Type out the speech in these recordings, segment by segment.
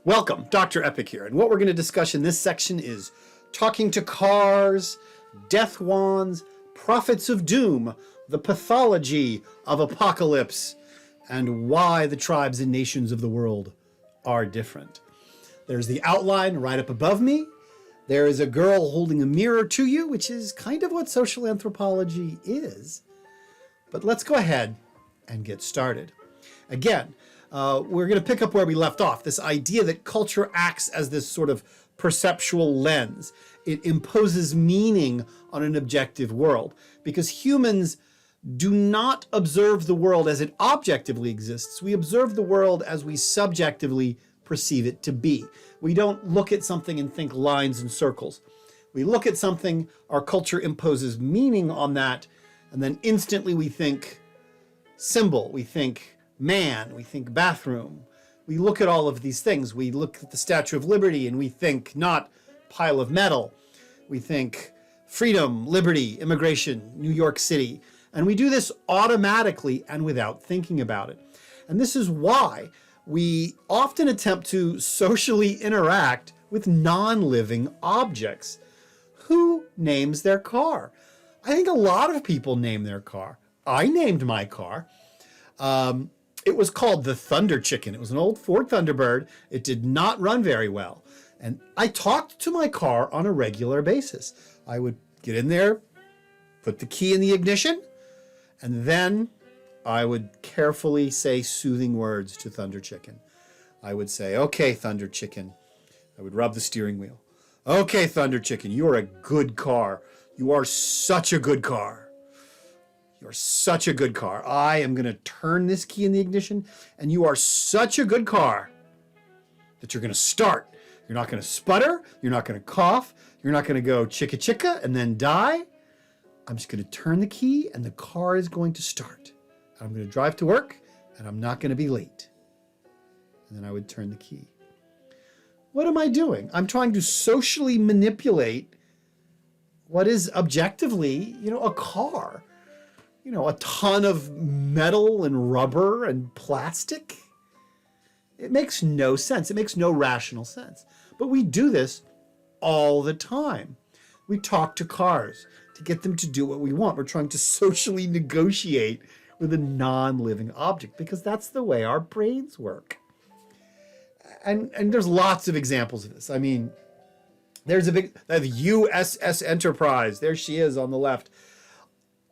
Welcome, Dr. Epic here, and what we're going to discuss in this section is talking to cars, death wands, prophets of doom, the pathology of apocalypse, and why the tribes and nations of the world are different. There's the outline right up above me. There is a girl holding a mirror to you, which is kind of what social anthropology is. But let's go ahead and get started. Again, we're going to pick up where we left off, this idea that culture acts as this sort of perceptual lens. It imposes meaning on an objective world because humans do not observe the world as it objectively exists. We observe the world as we subjectively perceive it to be. We don't look at something and think lines and circles. We look at something, our culture imposes meaning on that, and then instantly we think symbol, we think man, we think bathroom. We look at all of these things. We look at the Statue of Liberty and we think not pile of metal. We think freedom, liberty, immigration, New York City. And we do this automatically and without thinking about it. And this is why we often attempt to socially interact with non-living objects. Who names their car? I think a lot of people name their car. I named my car. It was called the Thunder Chicken. It was an old Ford Thunderbird. It did not run very well. And I talked to my car on a regular basis. I would get in there, put the key in the ignition, and then I would carefully say soothing words to Thunder Chicken. I would say, okay, Thunder Chicken. I would rub the steering wheel. Okay, Thunder Chicken, you are a good car. You are such a good car. You're such a good car. I am going to turn this key in the ignition, and you are such a good car that you're going to start. You're not going to sputter. You're not going to cough. You're not going to go chicka chicka and then die. I'm just going to turn the key, and the car is going to start. I'm going to drive to work, and I'm not going to be late. And then I would turn the key. What am I doing? I'm trying to socially manipulate what is objectively, a car. A ton of metal and rubber and plastic. It makes no sense. It makes no rational sense. But we do this all the time. We talk to cars to get them to do what we want. We're trying to socially negotiate with a non-living object because that's the way our brains work. And there's lots of examples of this. I mean, there's the USS Enterprise. There she is on the left.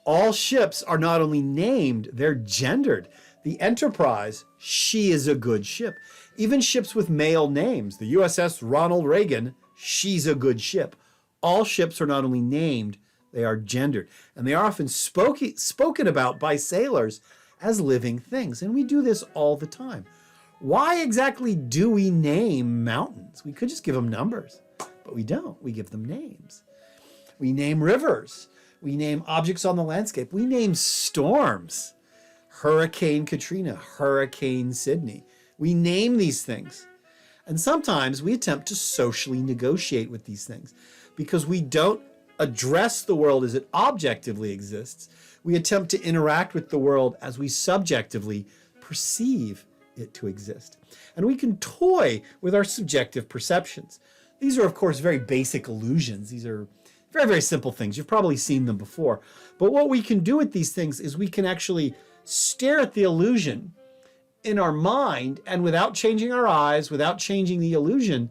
All ships are not only named, they're gendered. The Enterprise, she is a good ship. Even ships with male names, the USS Ronald Reagan, she's a good ship. All ships are not only named, they are gendered. And they are often spoken about by sailors as living things. And we do this all the time. Why exactly do we name mountains? We could just give them numbers, but we don't. We give them names. We name rivers. We name objects on the landscape. We name storms. Hurricane Katrina, Hurricane Sydney. We name these things. And sometimes we attempt to socially negotiate with these things because we don't address the world as it objectively exists. We attempt to interact with the world as we subjectively perceive it to exist. And we can toy with our subjective perceptions. These are, of course, very basic illusions. These are very, very simple things. You've probably seen them before. But what we can do with these things is we can actually stare at the illusion in our mind and without changing our eyes, without changing the illusion,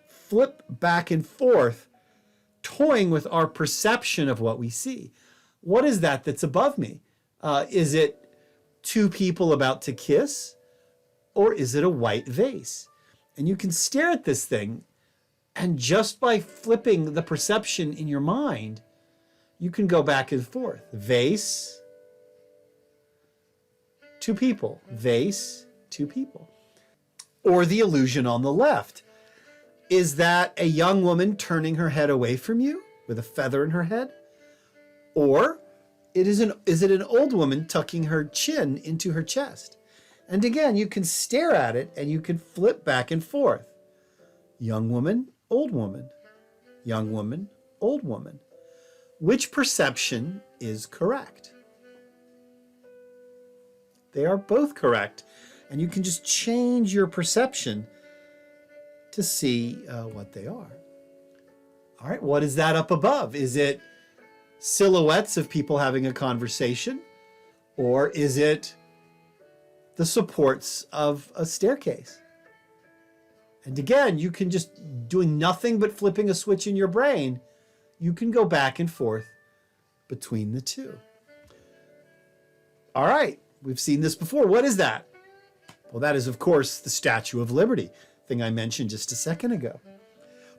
flip back and forth, toying with our perception of what we see. What is that that's above me? Is it two people about to kiss? Or is it a white vase? And you can stare at this thing, and just by flipping the perception in your mind, you can go back and forth. Vase, two people. Vase, two people. Or the illusion on the left. Is that a young woman turning her head away from you with a feather in her head? Or is it an old woman tucking her chin into her chest? And again, you can stare at it and you can flip back and forth. Young woman, old woman. Young woman, old woman. Which perception is correct? They are both correct. And you can just change your perception to see what they are. All right, what is that up above? Is it silhouettes of people having a conversation? Or is it the supports of a staircase? And again, you can just, doing nothing but flipping a switch in your brain, you can go back and forth between the two. All right, we've seen this before. What is that? Well, that is, of course, the Statue of Liberty, thing I mentioned just a second ago.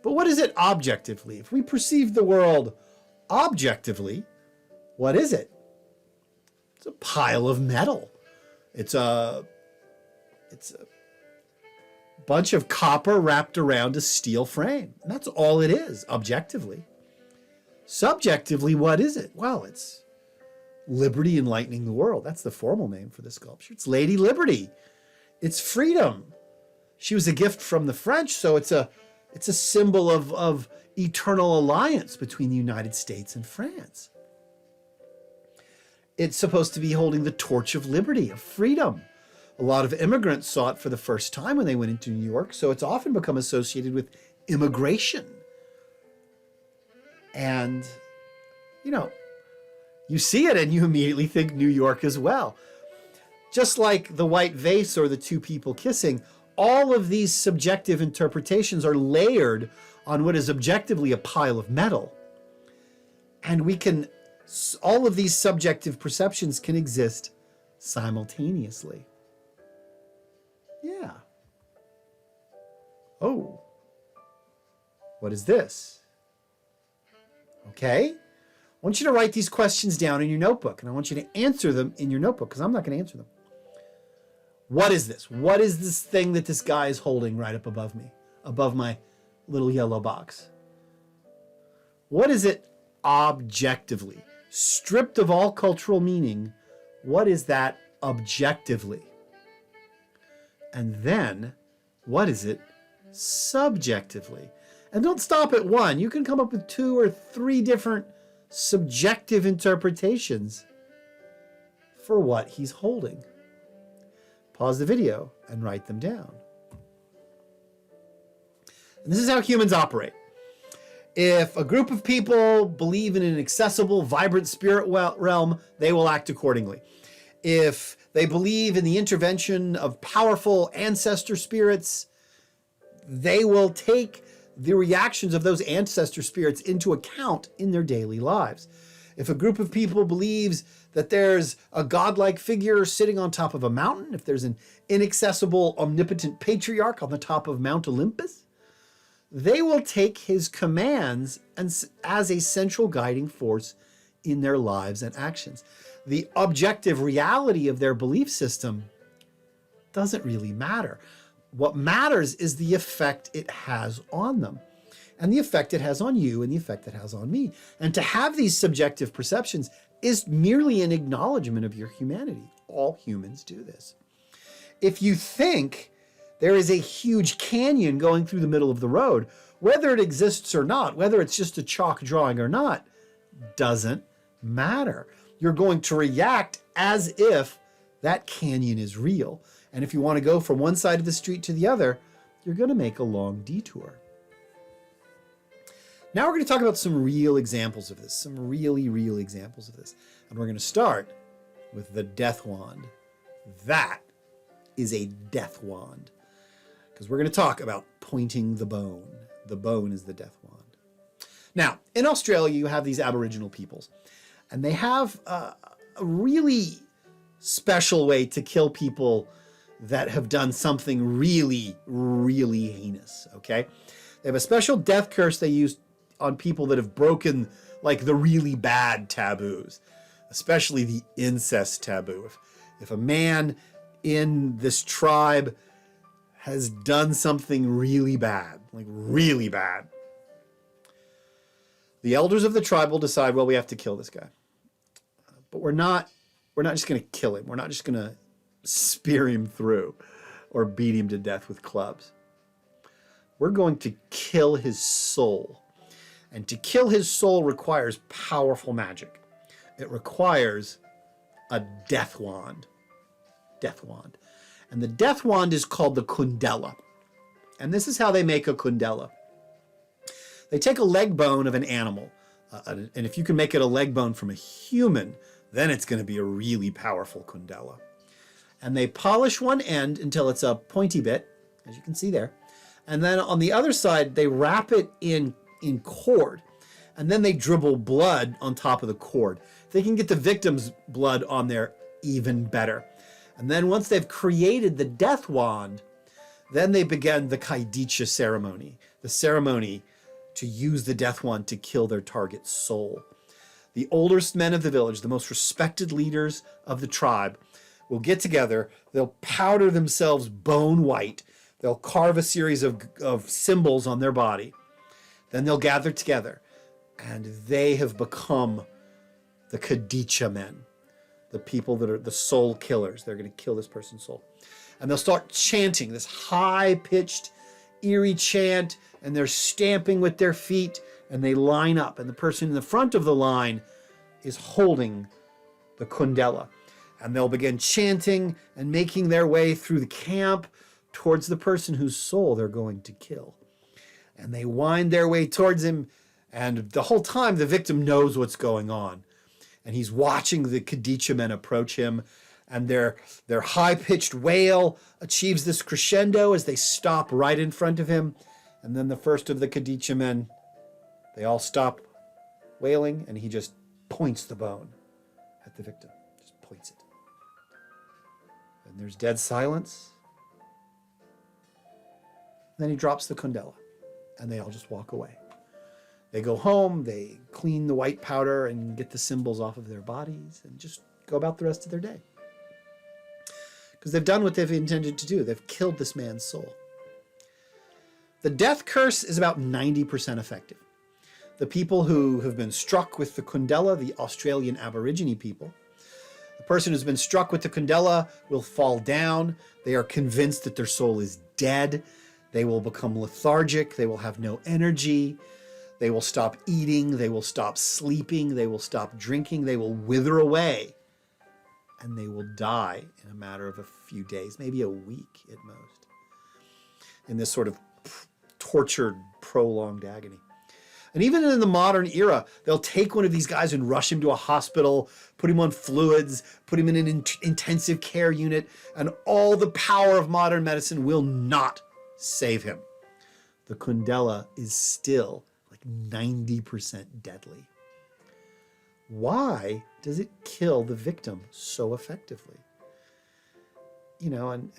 But what is it objectively? If we perceive the world objectively, what is it? It's a pile of metal. It's a bunch of copper wrapped around a steel frame. And that's all it is, objectively. Subjectively, what is it? Well, it's Liberty enlightening the world. That's the formal name for the sculpture. It's Lady Liberty. It's freedom. She was a gift from the French, so it's a symbol of eternal alliance between the United States and France. It's supposed to be holding the torch of liberty, of freedom. A lot of immigrants saw it for the first time when they went into New York, so it's often become associated with immigration. And, you know, you see it and you immediately think New York as well. Just like the white vase or the two people kissing, all of these subjective interpretations are layered on what is objectively a pile of metal. And all of these subjective perceptions can exist simultaneously. Yeah. Oh. What is this? Okay. I want you to write these questions down in your notebook, and I want you to answer them in your notebook, because I'm not going to answer them. What is this? What is this thing that this guy is holding right up above me, above my little yellow box? What is it objectively? Stripped of all cultural meaning, what is that objectively? And then, what is it subjectively? And don't stop at one. You can come up with 2 or 3 different subjective interpretations for what he's holding. Pause the video and write them down. And this is how humans operate. If a group of people believe in an accessible, vibrant spirit realm, they will act accordingly. If they believe in the intervention of powerful ancestor spirits, they will take the reactions of those ancestor spirits into account in their daily lives. If a group of people believes that there's a godlike figure sitting on top of a mountain, if there's an inaccessible, omnipotent patriarch on the top of Mount Olympus, they will take his commands as a central guiding force in their lives and actions. The objective reality of their belief system doesn't really matter. What matters is the effect it has on them, and the effect it has on you, and the effect it has on me. And to have these subjective perceptions is merely an acknowledgement of your humanity. All humans do this. If you think there is a huge canyon going through the middle of the road, whether it exists or not, whether it's just a chalk drawing or not, doesn't matter. You're going to react as if that canyon is real. And if you want to go from one side of the street to the other, you're going to make a long detour. Now we're going to talk about some real examples of this, some really real examples of this. And we're going to start with the death wand. That is a death wand, because we're going to talk about pointing the bone. The bone is the death wand. Now, in Australia, you have these Aboriginal peoples, and they have a really special way to kill people that have done something really, really heinous, okay? They have a special death curse they use on people that have broken, like, the really bad taboos, especially the incest taboo. If a man in this tribe has done something really bad, like really bad, the elders of the tribe will decide, well, we have to kill this guy. But we're not just going to kill him. We're not just going to spear him through or beat him to death with clubs. We're going to kill his soul. And to kill his soul requires powerful magic. It requires a death wand. Death wand. And the death wand is called the kundela. And this is how they make a kundela. They take a leg bone of an animal, and if you can make it a leg bone from a human, then it's going to be a really powerful kundela. And they polish one end until it's a pointy bit, as you can see there. And then on the other side, they wrap it in cord, and then they dribble blood on top of the cord. If they can get the victim's blood on there, even better. And then once they've created the death wand, then they begin the Kaidicha ceremony, the ceremony to use the death wand to kill their target soul. The oldest men of the village, the most respected leaders of the tribe, will get together. They'll powder themselves bone white. They'll carve a series of symbols on their body. Then they'll gather together, and they have become the Kadicha men, the people that are the soul killers. They're going to kill this person's soul. And they'll start chanting this high-pitched, eerie chant, and they're stamping with their feet, and they line up. And the person in the front of the line is holding the kundela. And they'll begin chanting and making their way through the camp towards the person whose soul they're going to kill. And they wind their way towards him, and the whole time the victim knows what's going on. And he's watching the Kadicha men approach him, and their high-pitched wail achieves this crescendo as they stop right in front of him. And then the first of the Kadicha men, they all stop wailing, and he just points the bone at the victim. Just points it. And there's dead silence. Then he drops the kundela, and they all just walk away. They go home, they clean the white powder and get the symbols off of their bodies and just go about the rest of their day. Because they've done what they've intended to do. They've killed this man's soul. The death curse is about 90% effective. The people who have been struck with the kundela, the Australian Aborigine people, the person who's been struck with the kundela will fall down. They are convinced that their soul is dead. They will become lethargic. They will have no energy. They will stop eating. They will stop sleeping. They will stop drinking. They will wither away. And they will die in a matter of a few days, maybe a week at most, in this sort of tortured, prolonged agony. And even in the modern era, they'll take one of these guys and rush him to a hospital, put him on fluids, put him in an intensive care unit, and all the power of modern medicine will not save him. The kundela is still like 90% deadly. Why does it kill the victim so effectively? You know, and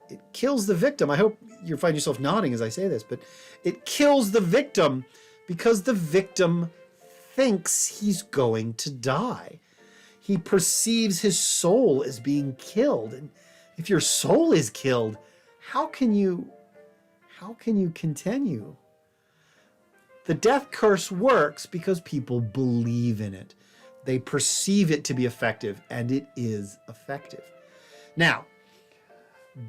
it kills the victim. I hope you find yourself nodding as I say this, but it kills the victim because the victim thinks he's going to die. He perceives his soul as being killed. And if your soul is killed, how can you continue? The death curse works because people believe in it. They perceive it to be effective, and it is effective. Now,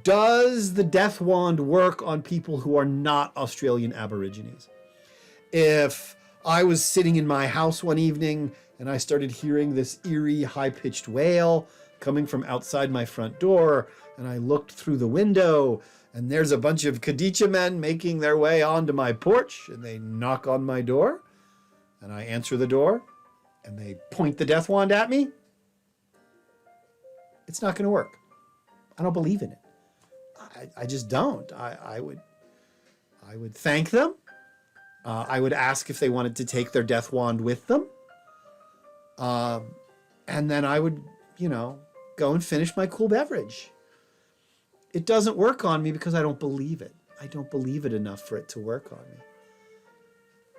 does the death wand work on people who are not Australian Aborigines? If I was sitting in my house one evening and I started hearing this eerie, high-pitched wail coming from outside my front door, and I looked through the window, and there's a bunch of Kadicha men making their way onto my porch, and they knock on my door, and I answer the door, and they point the death wand at me, it's not going to work. I don't believe in it. I just don't. I would thank them. I would ask if they wanted to take their death wand with them. And then I would, go and finish my cool beverage. It doesn't work on me because I don't believe it. I don't believe it enough for it to work on me.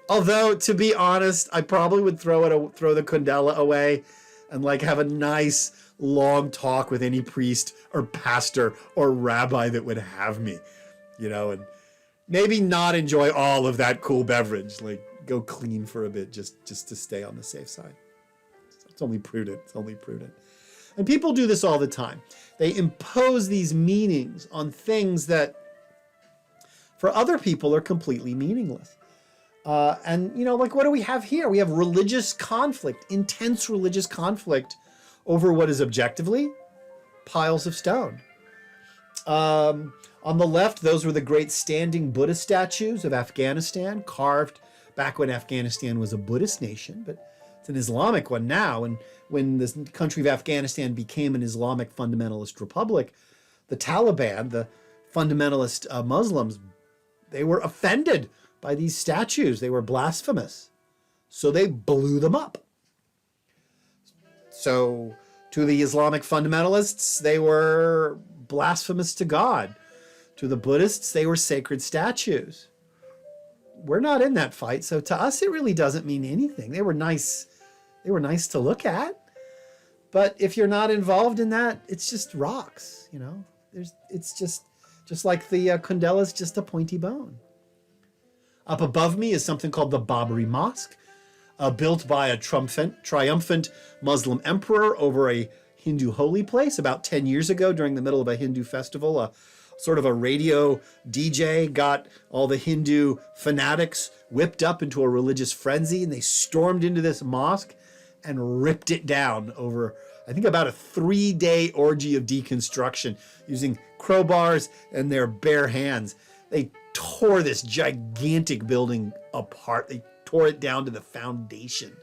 Although, to be honest, I probably would throw the kundela away and have a nice long talk with any priest or pastor or rabbi that would have me, and maybe not enjoy all of that cool beverage. Go clean for a bit just to stay on the safe side. It's only prudent. And people do this all the time. They impose these meanings on things that for other people are completely meaningless. What do we have here? We have religious conflict, intense religious conflict over what is objectively piles of stone. On the left, those were the great standing Buddha statues of Afghanistan, carved back when Afghanistan was a Buddhist nation, but it's an Islamic one now. And when this country of Afghanistan became an Islamic fundamentalist republic, the Taliban, the fundamentalist Muslims, they were offended by these statues. They were blasphemous. So they blew them up. So to the Islamic fundamentalists, they were blasphemous to God. To the Buddhists, they were sacred statues. We're not in that fight, so to us, it really doesn't mean anything. They were nice to look at. But if you're not involved in that, it's just rocks, you know. It's just like the Kundala's just a pointy bone. Up above me is something called the Bobbery Mosque, built by a triumphant Muslim emperor over a Hindu holy place about 10 years ago during the middle of a Hindu festival. Sort of a radio DJ got all the Hindu fanatics whipped up into a religious frenzy, and they stormed into this mosque and ripped it down over, I think, about a 3-day orgy of deconstruction using crowbars and their bare hands. They tore this gigantic building apart. They tore it down to the foundation,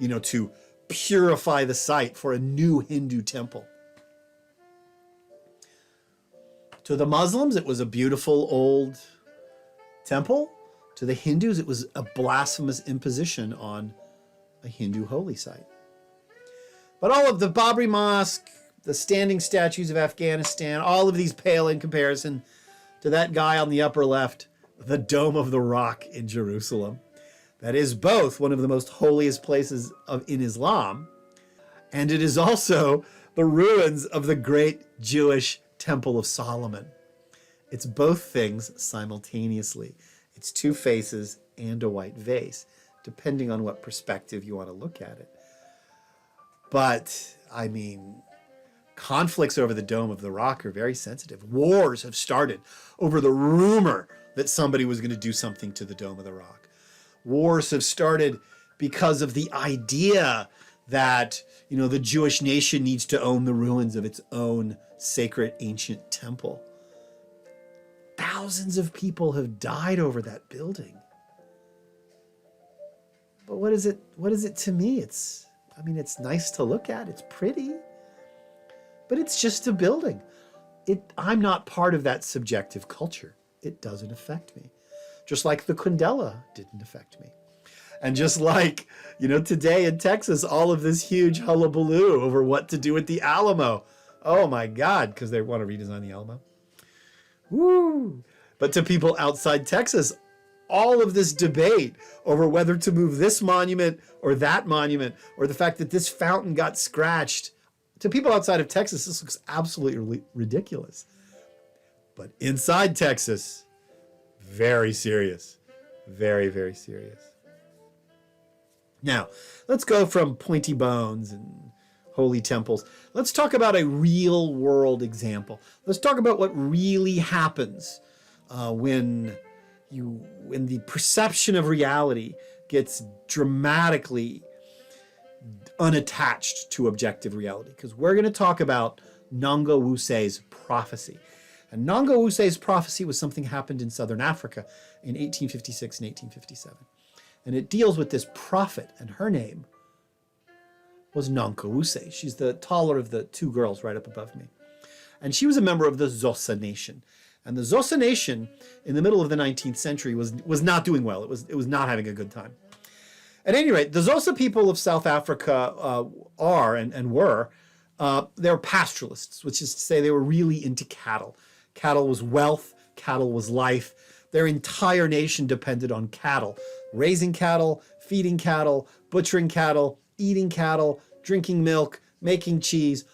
you know, to purify the site for a new Hindu temple. To the Muslims, it was a beautiful old temple. To the Hindus, it was a blasphemous imposition on a Hindu holy site. But all of the Bobbery Mosque, the standing statues of Afghanistan, all of these pale in comparison to that guy on the upper left, the Dome of the Rock in Jerusalem. That is both one of the most holiest places in Islam, and it is also the ruins of the great Jewish Temple of Solomon. It's both things simultaneously. It's two faces and a white vase, depending on what perspective you want to look at it. But, I mean, conflicts over the Dome of the Rock are very sensitive. Wars have started over the rumor that somebody was going to do something to the Dome of the Rock. Wars have started because of the idea that, you know, the Jewish nation needs to own the ruins of its own sacred ancient temple. Thousands of people have died over that building. But what is it to me? It's nice to look at. It's pretty. But it's just a building. I'm not part of that subjective culture. It doesn't affect me. Just like the Kundala didn't affect me. And just like, you know, today in Texas, all of this huge hullabaloo over what to do with the Alamo. Oh my God, because they want to redesign the Alamo. Woo! But to people outside Texas, all of this debate over whether to move this monument or that monument, or the fact that this fountain got scratched, to people outside of Texas, this looks absolutely ridiculous. But inside Texas, very serious. Very, very serious. Now, let's go from pointy bones and holy temples. Let's talk about a real world example. Let's talk about what really happens when the perception of reality gets dramatically unattached to objective reality. Because we're going to talk about Nanga Wuse's prophecy. And Nanga Wuse's prophecy was something happened in southern Africa in 1856 and 1857. And it deals with this prophet, and her name was Nanga Wuse. She's the taller of the two girls right up above me. And she was a member of the Xhosa nation. And the Xhosa nation in the middle of the 19th century was not doing well. It was not having a good time. At any rate, the Xhosa people of South Africa were they're pastoralists, which is to say they were really into cattle. Cattle was wealth, cattle was life. Their entire nation depended on cattle, raising cattle, feeding cattle, butchering cattle, eating cattle, drinking milk, making cheese.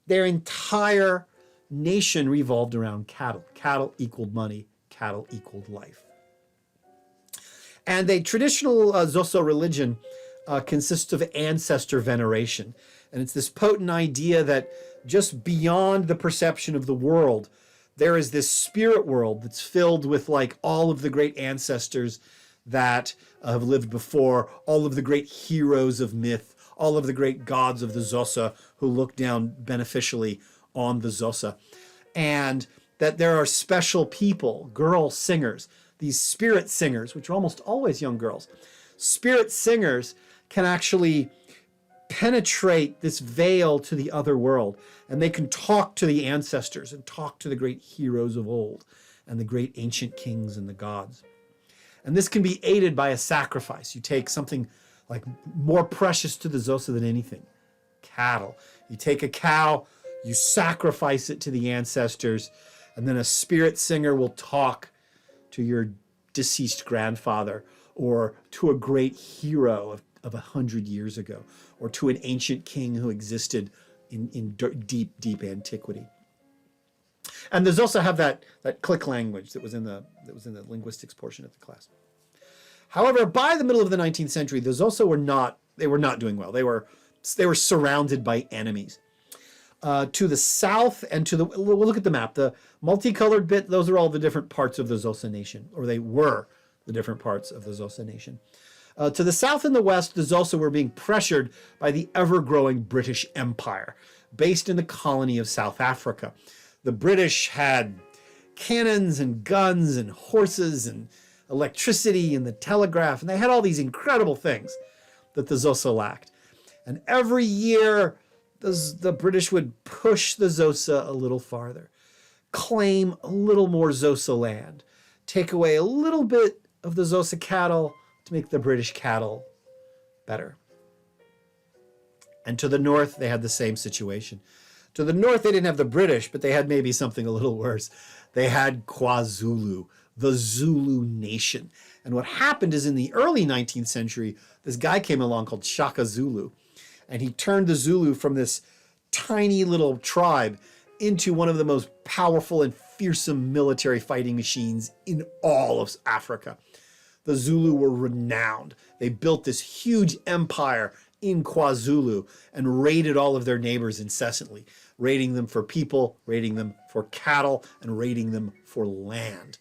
Their entire nation revolved around cattle. Cattle equaled money, cattle equaled life. And a traditional Xhosa religion consists of ancestor veneration. And it's this potent idea that just beyond the perception of the world, there is this spirit world that's filled with like all of the great ancestors that have lived before, all of the great heroes of myth, all of the great gods of the Xhosa who look down beneficially on the Xhosa. And that there are special people, girl singers, these spirit singers, which are almost always young girls. Spirit singers can actually penetrate this veil to the other world, and they can talk to the ancestors and talk to the great heroes of old and the great ancient kings and the gods. And this can be aided by a sacrifice. You take something like more precious to the Xhosa than anything, cattle. You take a cow, you sacrifice it to the ancestors, and then a spirit singer will talk to your deceased grandfather or to a great hero of 100 years ago, or to an ancient king who existed in deep, deep antiquity. And there's also have that click language that was in the linguistics portion of the class. However, by the middle of the 19th century, the Xhosa were not doing well. They were surrounded by enemies. To the south and to the, we'll look at the map, the multicolored bit, those are all the different parts of the Xhosa nation, or they were the different parts of the Xhosa nation. To the south and the west, the Xhosa were being pressured by the ever-growing British Empire, based in the colony of South Africa. The British had cannons and guns and horses and electricity and the telegraph, and they had all these incredible things that the Xhosa lacked. And every year, the British would push the Xhosa a little farther, claim a little more Xhosa land, take away a little bit of the Xhosa cattle to make the British cattle better. And to the north, they had the same situation. To the north, they didn't have the British, but they had maybe something a little worse. They had KwaZulu, the Zulu nation. And what happened is in the early 19th century, this guy came along called Shaka Zulu, and he turned the Zulu from this tiny little tribe into one of the most powerful and fearsome military fighting machines in all of Africa. The Zulu were renowned. They built this huge empire in KwaZulu and raided all of their neighbors incessantly, raiding them for people, raiding them for cattle, and raiding them for land.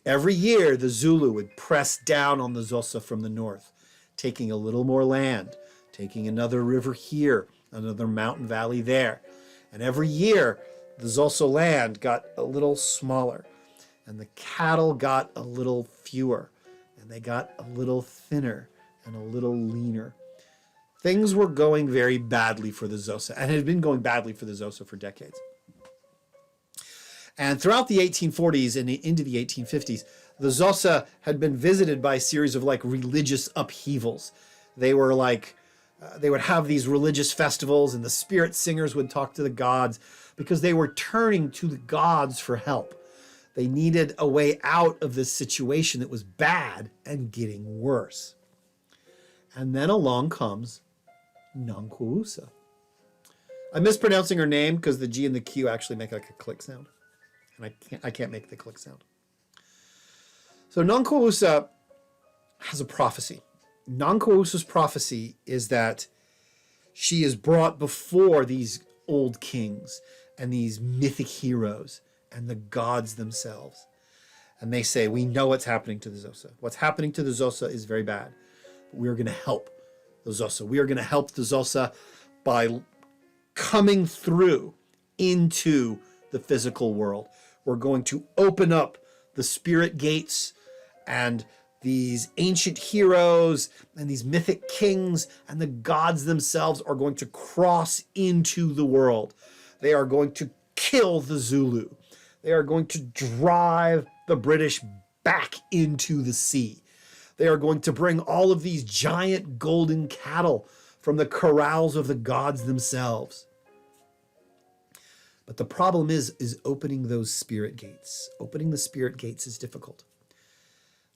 Every year, the Zulu would press down on the Xhosa from the north, taking a little more land, taking another river here, another mountain valley there. And every year, the Xhosa land got a little smaller, and the cattle got a little fewer, and they got a little thinner and a little leaner. Things were going very badly for the Xhosa, and had been going badly for the Xhosa for decades. And throughout the 1840s and into the 1850s, the Xhosa had been visited by a series of religious upheavals. They were they would have these religious festivals, and the spirit singers would talk to the gods because they were turning to the gods for help. They needed a way out of this situation that was bad and getting worse. And then along comes Nonkululeza. I'm mispronouncing her name because the G and the Q actually make like a click sound. And I can't make the click sound. So Nonkululeza has a prophecy. Nonkululuza's prophecy is that she is brought before these old kings and these mythic heroes and the gods themselves. And they say, we know what's happening to the Xhosa. What's happening to the Xhosa is very bad. But we're going to help the Xhosa. We are going to help the Xhosa by coming through into the physical world. We're going to open up the spirit gates, and these ancient heroes and these mythic kings and the gods themselves are going to cross into the world. They are going to kill the Zulu. They are going to drive the British back into the sea. They are going to bring all of these giant golden cattle from the corrals of the gods themselves. But the problem is opening those spirit gates. Opening the spirit gates is difficult.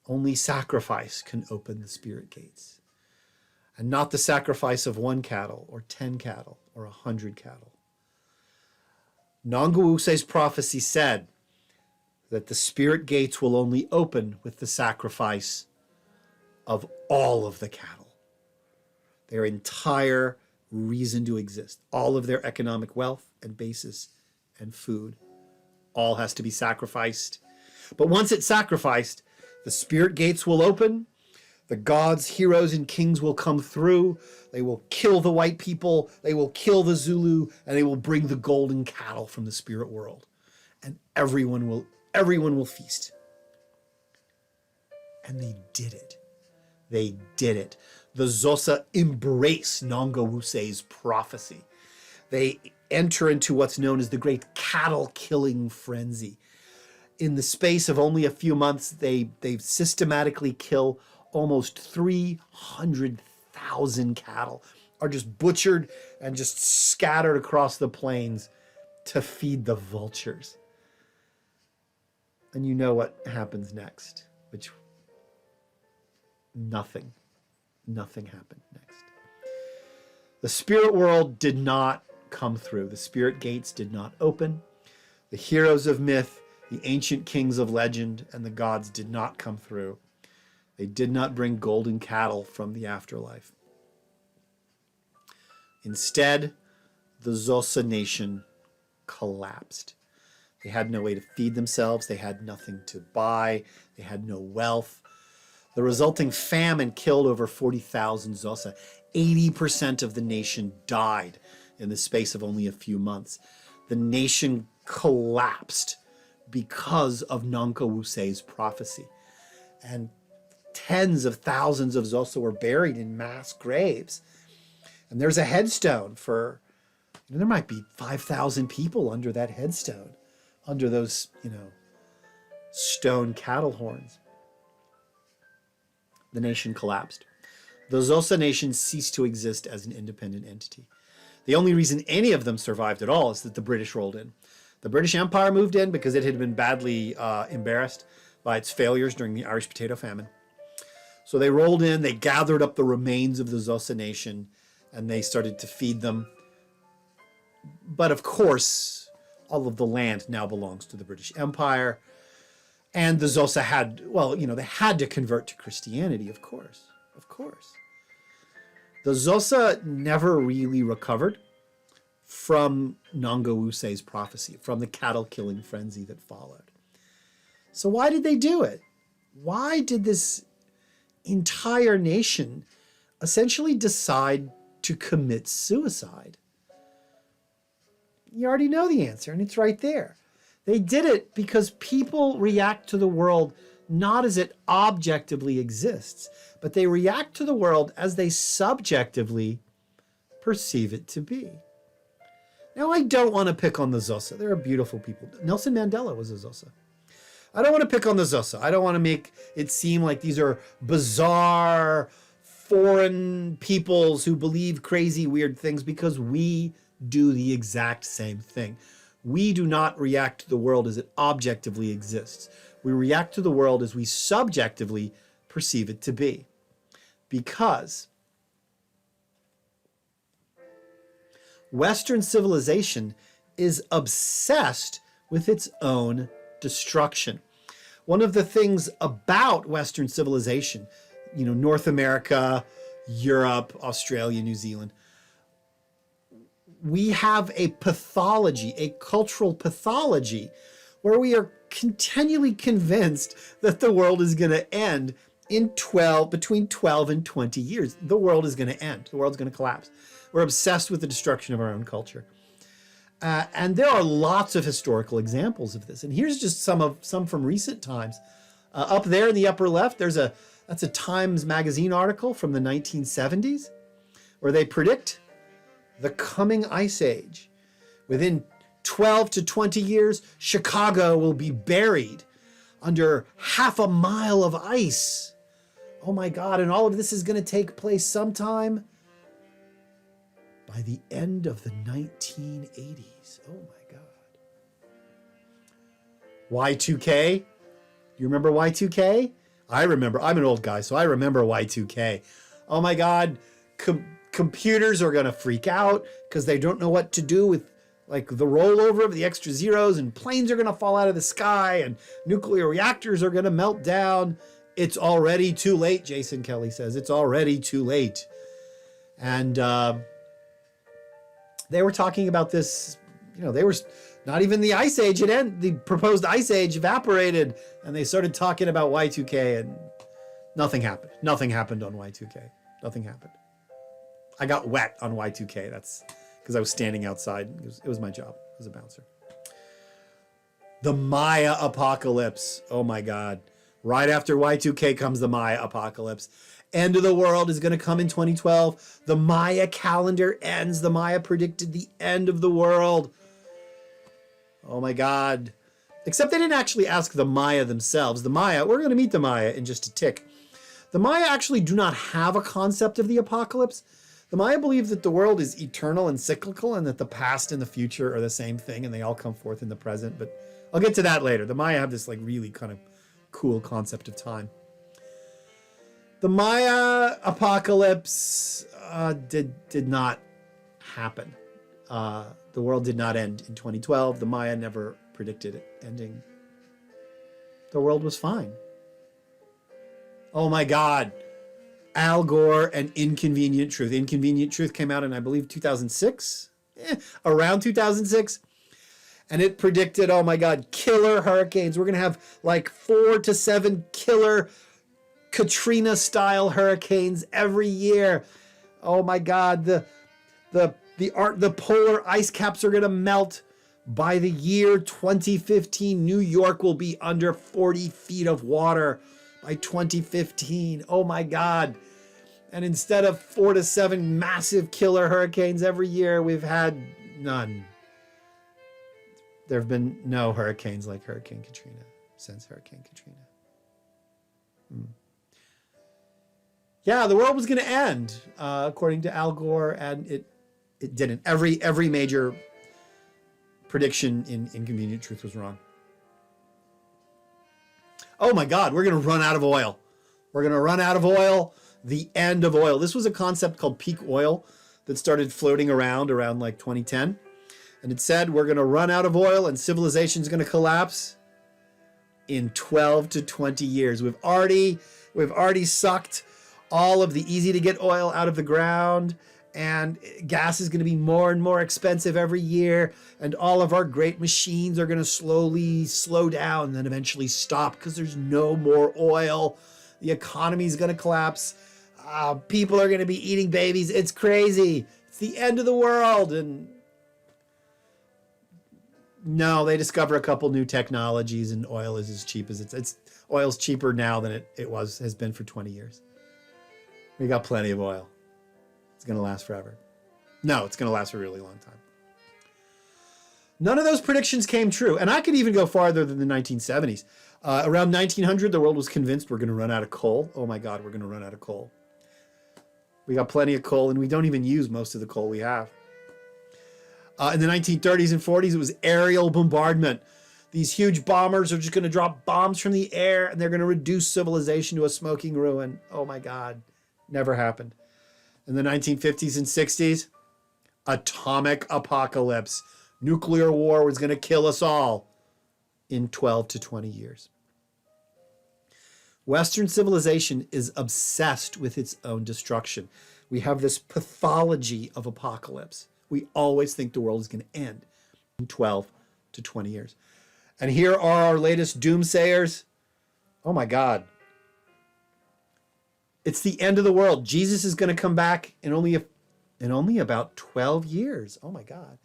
Only sacrifice can open the spirit gates. And not the sacrifice of 1 cattle or 10 cattle or 100 cattle. Nonkululuza's prophecy said that the spirit gates will only open with the sacrifice of all of the cattle. Their entire reason to exist. All of their economic wealth and basis and food. All has to be sacrificed. But once it's sacrificed, the spirit gates will open. The gods, heroes, and kings will come through. They will kill the white people. They will kill the Zulu. And they will bring the golden cattle from the spirit world. and everyone will feast. And they did it. They did it. The Xhosa embrace Nongawuse's prophecy. They enter into what's known as the great cattle-killing frenzy. In the space of only a few months, they systematically kill almost 300,000 cattle, are just butchered and just scattered across the plains to feed the vultures. And you know what happens next, which nothing happened next. The spirit world did not come through. The spirit gates did not open. The heroes of myth, the ancient kings of legend, and the gods did not come through. They did not bring golden cattle from the afterlife. Instead, the Xhosa nation collapsed. They had no way to feed themselves. They had nothing to buy. They had no wealth. The resulting famine killed over 40,000 Xhosa. 80% of the nation died in the space of only a few months. The nation collapsed because of Nongawuse's prophecy. And tens of thousands of Xhosa were buried in mass graves. And there's a headstone for, there might be 5,000 people under that headstone, under those, stone cattle horns. The nation collapsed. The Xhosa nation ceased to exist as an independent entity. The only reason any of them survived at all is that the British rolled in. The British Empire moved in because it had been badly embarrassed by its failures during the Irish potato famine. So they rolled in, they gathered up the remains of the Xhosa nation, and they started to feed them. But of course, all of the land now belongs to the British Empire. And the Xhosa had, they had to convert to Christianity, of course. The Xhosa never really recovered from Nongawuse's prophecy, from the cattle-killing frenzy that followed. So why did they do it? Why did this entire nation essentially decide to commit suicide? You already know the answer, and it's right there. They did it because people react to the world not as it objectively exists, but they react to the world as they subjectively perceive it to be. Now, I don't want to pick on the Xhosa. They're beautiful people. Nelson Mandela was a Xhosa. I don't want to pick on the Xhosa. I don't want to make it seem like these are bizarre, foreign peoples who believe crazy, weird things, because we do the exact same thing. We do not react to the world as it objectively exists. We react to the world as we subjectively perceive it to be. Because Western civilization is obsessed with its own destruction. One of the things about Western civilization, North America, Europe, Australia, New Zealand, we have a pathology, a cultural pathology, where we are continually convinced that the world is going to end in between 12 and 20 years. The world is going to end. The world's going to collapse. We're obsessed with the destruction of our own culture. And there are lots of historical examples of this. And here's just some from recent times. Up there in the upper left, that's a Times Magazine article from the 1970s, where they predict the coming ice age. Within 12 to 20 years, Chicago will be buried under half a mile of ice. Oh my God, and all of this is going to take place sometime by the end of the 1980s. Oh my God. Y2K? You remember Y2K? I remember. I'm an old guy, so I remember Y2K. Oh my God. Computers are going to freak out because they don't know what to do with the rollover of the extra zeros, and planes are going to fall out of the sky, and nuclear reactors are going to melt down. It's already too late, Jason Kelly says. It's already too late. And they were talking about this, they were not even the ice age had ended. The proposed ice age evaporated, and they started talking about Y2K, and nothing happened. Nothing happened on Y2K. Nothing happened. I got wet on Y2K. That's because I was standing outside. It was my job as a bouncer. The Maya apocalypse. Oh my God. Right after Y2K comes the Maya apocalypse. End of the world is going to come in 2012. The Maya calendar ends. The Maya predicted the end of the world. Oh my God. Except they didn't actually ask the Maya themselves. The Maya, we're going to meet the Maya in just a tick. The Maya actually do not have a concept of the apocalypse. The Maya believe that the world is eternal and cyclical and that the past and the future are the same thing and they all come forth in the present. But I'll get to that later. The Maya have this like really kind of cool concept of time. The Maya apocalypse did not happen. The world did not end in 2012. The Maya never predicted it ending. The world was fine. Oh my God. Al Gore and Inconvenient Truth. Inconvenient Truth came out in, I believe, 2006? Around 2006. And it predicted, oh my God, killer hurricanes. We're going to have like 4 to 7 killer Katrina-style hurricanes every year. Oh my God, the polar ice caps are going to melt. By the year 2015, New York will be under 40 feet of water. By 2015, oh my God. And instead of 4 to 7 massive killer hurricanes every year, we've had none. There have been no hurricanes like Hurricane Katrina since Hurricane Katrina. Yeah, the world was going to end, according to Al Gore, and it didn't. Every major prediction in Inconvenient Truth was wrong. Oh my God, we're going to run out of oil. We're going to run out of oil. The end of oil. This was a concept called peak oil that started floating around like 2010. And it said we're going to run out of oil and civilization's going to collapse in 12 to 20 years. We've already sucked all of the easy to get oil out of the ground, and gas is going to be more and more expensive every year, and all of our great machines are going to slowly slow down and then eventually stop because there's no more oil. The economy is going to collapse. People are going to be eating babies. It's crazy. It's the end of the world. And no, they discover a couple new technologies, and oil is as cheap as oil's cheaper now than it has been for 20 years. We got plenty of oil. It's going to last forever. No, it's going to last a really long time. None of those predictions came true. And I could even go farther than the 1970s. Around 1900, the world was convinced we're going to run out of coal. Oh my God, we're going to run out of coal. We got plenty of coal, and we don't even use most of the coal we have. In the 1930s and 40s, it was aerial bombardment. These huge bombers are just going to drop bombs from the air, and they're going to reduce civilization to a smoking ruin. Oh my God, never happened. In the 1950s and 60s, atomic apocalypse. Nuclear war was going to kill us all in 12 to 20 years. Western civilization is obsessed with its own destruction. We have this pathology of apocalypse. We always think the world is going to end in 12 to 20 years. And here are our latest doomsayers. Oh my God. It's the end of the world. Jesus is going to come back in only about 12 years. Oh my God.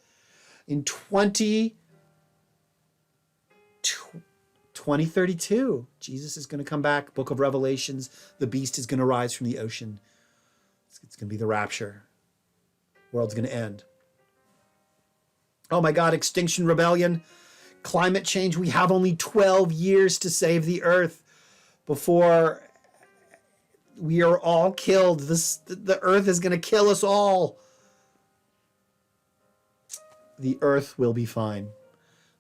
In 2032, Jesus is going to come back. Book of Revelations, the beast is going to rise from the ocean. It's going to be the rapture. World's going to end. Oh my God, Extinction Rebellion, climate change. We have only 12 years to save the earth before we are all killed. The earth is going to kill us all. The earth will be fine.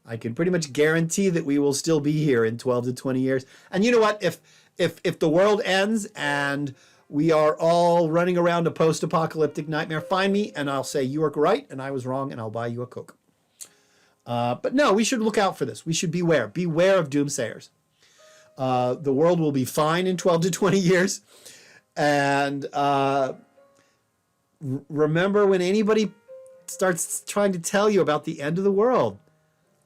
I can pretty much guarantee that we will still be here in 12 to 20 years. And you know what? If the world ends and we are all running around a post-apocalyptic nightmare, find me and I'll say you were right and I was wrong and I'll buy you a Coke. But no, we should look out for this. We should beware. Beware of doomsayers. The world will be fine in 12 to 20 years. And remember, when anybody starts trying to tell you about the end of the world,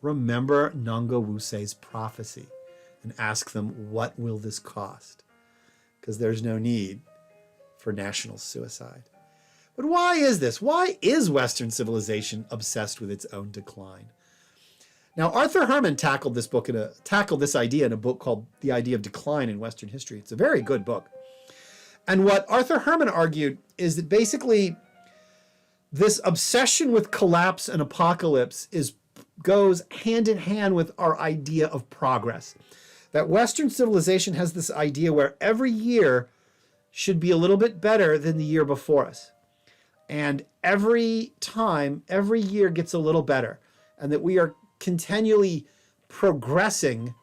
remember Nanga Wuse's prophecy and ask them, what will this cost? Because there's no need for national suicide. But why is this? Why is Western civilization obsessed with its own decline? Now, Arthur Herman tackled this idea in a book called The Idea of Decline in Western History. It's a very good book. And what Arthur Herman argued is that basically this obsession with collapse and apocalypse goes hand in hand with our idea of progress. That Western civilization has this idea where every year should be a little bit better than the year before us. And every year gets a little better. And that we are continually progressing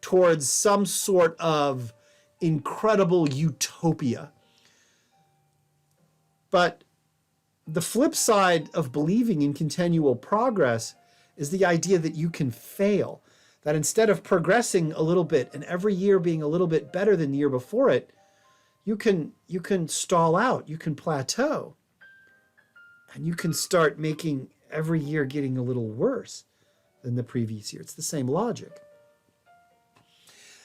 towards some sort of incredible utopia. But the flip side of believing in continual progress is the idea that you can fail. That instead of progressing a little bit and every year being a little bit better than the year before it, you can stall out, you can plateau. And you can start making every year getting a little worse than the previous year. It's the same logic.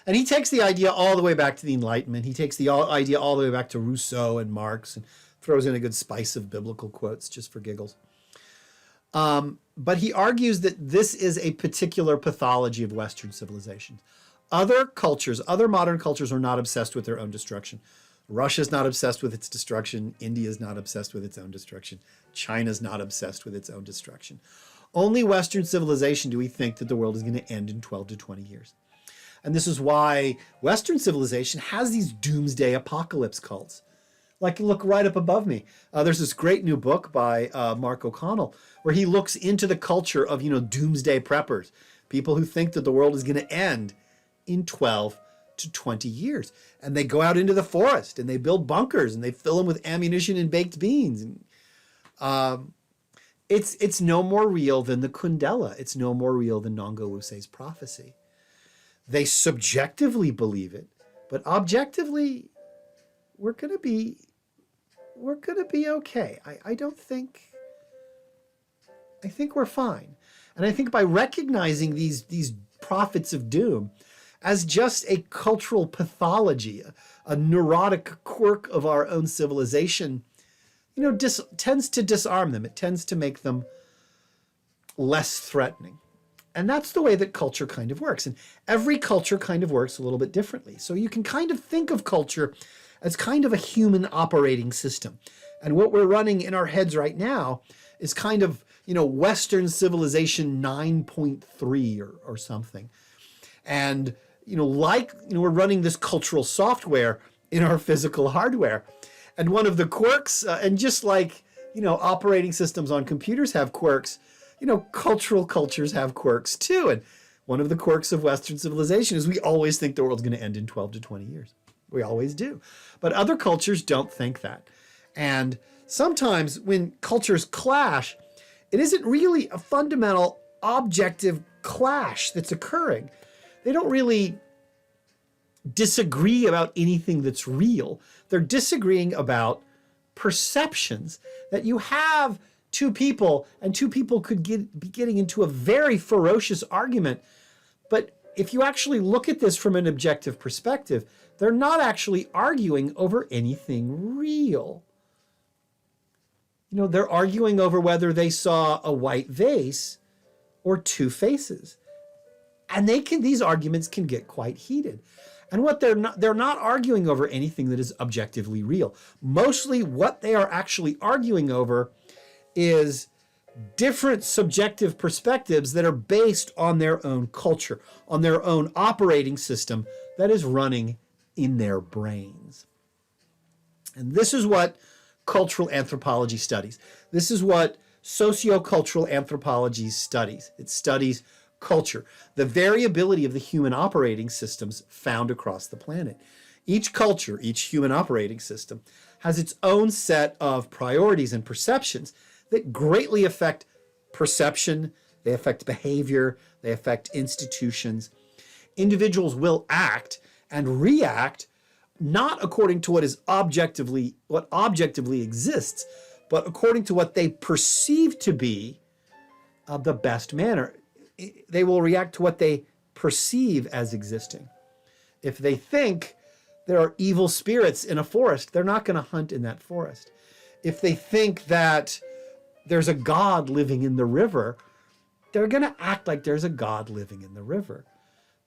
And he takes the idea all the way back to the Enlightenment. He takes the idea all the way back to Rousseau and Marx and throws in a good spice of biblical quotes just for giggles. But he argues that this is a particular pathology of Western civilization. Other cultures, other modern cultures are not obsessed with their own destruction. Russia's not obsessed with its destruction. India's not obsessed with its own destruction. China's not obsessed with its own destruction. Only Western civilization do we think that the world is going to end in 12 to 20 years. And this is why Western civilization has these doomsday apocalypse cults. Like, look right up above me. There's this great new book by Mark O'Connell where he looks into the culture of, doomsday preppers, people who think that the world is going to end in 12 to 20 years. And they go out into the forest and they build bunkers and they fill them with ammunition and baked beans. And, it's no more real than the Kundela. It's no more real than Nongawuse's prophecy. They subjectively believe it, but objectively, we're going to be okay. I think we're fine. And I think by recognizing these prophets of doom as just a cultural pathology, a neurotic quirk of our own civilization, tends to disarm them. It tends to make them less threatening. And that's the way that culture kind of works. And every culture kind of works a little bit differently. So you can kind of think of culture as kind of a human operating system. And what we're running in our heads right now is kind of, Western civilization 9.3 or something. And, we're running this cultural software in our physical hardware. And one of the quirks, and just like, operating systems on computers have quirks, cultural cultures have quirks too. And one of the quirks of Western civilization is we always think the world's going to end in 12 to 20 years. We always do. But other cultures don't think that. And sometimes when cultures clash, it isn't really a fundamental objective clash that's occurring. They don't really disagree about anything that's real. They're disagreeing about perceptions that you have two people, and two people could be getting into a very ferocious argument. But if you actually look at this from an objective perspective, they're not actually arguing over anything real. They're arguing over whether they saw a white vase or two faces. And these arguments can get quite heated. And what they're not arguing over anything that is objectively real. Mostly what they are actually arguing over is different subjective perspectives that are based on their own culture, on their own operating system that is running in their brains. And this is what cultural anthropology studies. This is what sociocultural anthropology studies. It studies culture, the variability of the human operating systems found across the planet. Each culture, each human operating system, has its own set of priorities and perceptions that greatly affect perception, they affect behavior, they affect institutions. Individuals will act and react not according to what objectively exists, but according to what they perceive to be the best manner. They will react to what they perceive as existing. If they think there are evil spirits in a forest, they're not going to hunt in that forest. If they think that there's a god living in the river, they're going to act like there's a God living in the river.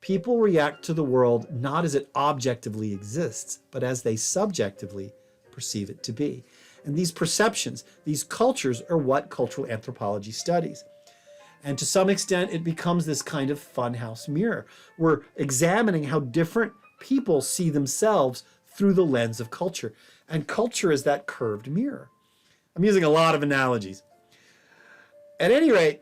People react to the world not as it objectively exists, but as they subjectively perceive it to be. And these perceptions, these cultures, are what cultural anthropology studies. And to some extent, it becomes this kind of funhouse mirror. We're examining how different people see themselves through the lens of culture. And culture is that curved mirror. I'm using a lot of analogies. At any rate,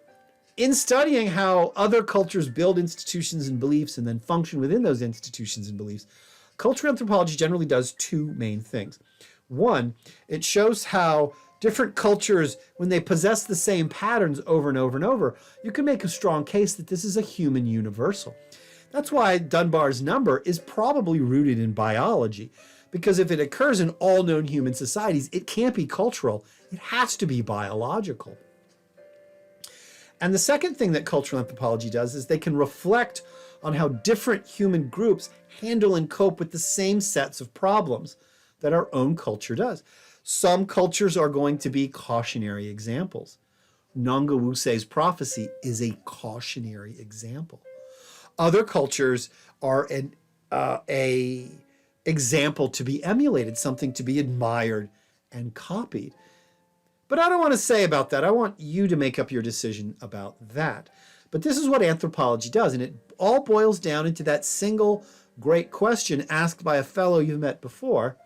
in studying how other cultures build institutions and beliefs and then function within those institutions and beliefs, cultural anthropology generally does two main things. One, it shows how different cultures, when they possess the same patterns over and over and over, you can make a strong case that this is a human universal. That's why Dunbar's number is probably rooted in biology, because if it occurs in all known human societies, it can't be cultural. It has to be biological. And the second thing that cultural anthropology does is they can reflect on how different human groups handle and cope with the same sets of problems that our own culture does. Some cultures are going to be cautionary examples. Nongawuse's prophecy is a cautionary example. Other cultures are a example to be emulated, something to be admired and copied. But I don't want to say about that. I want you to make up your decision about that. But this is what anthropology does, and it all boils down into that single great question asked by a fellow you've met before,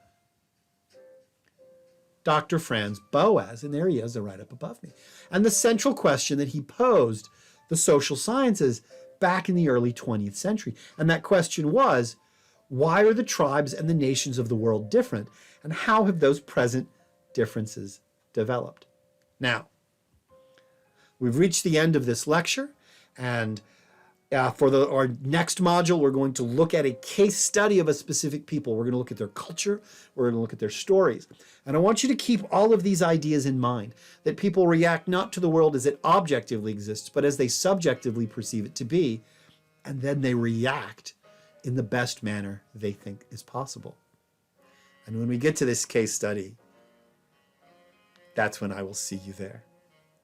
Dr. Franz Boas, and there he is, right up above me. And the central question that he posed the social sciences back in the early 20th century. And that question was, why are the tribes and the nations of the world different? And how have those present differences developed? Now, we've reached the end of this lecture, and for our next module, we're going to look at a case study of a specific people. We're going to look at their culture. We're going to look at their stories. And I want you to keep all of these ideas in mind, that people react not to the world as it objectively exists, but as they subjectively perceive it to be, and then they react in the best manner they think is possible. And when we get to this case study, that's when I will see you there.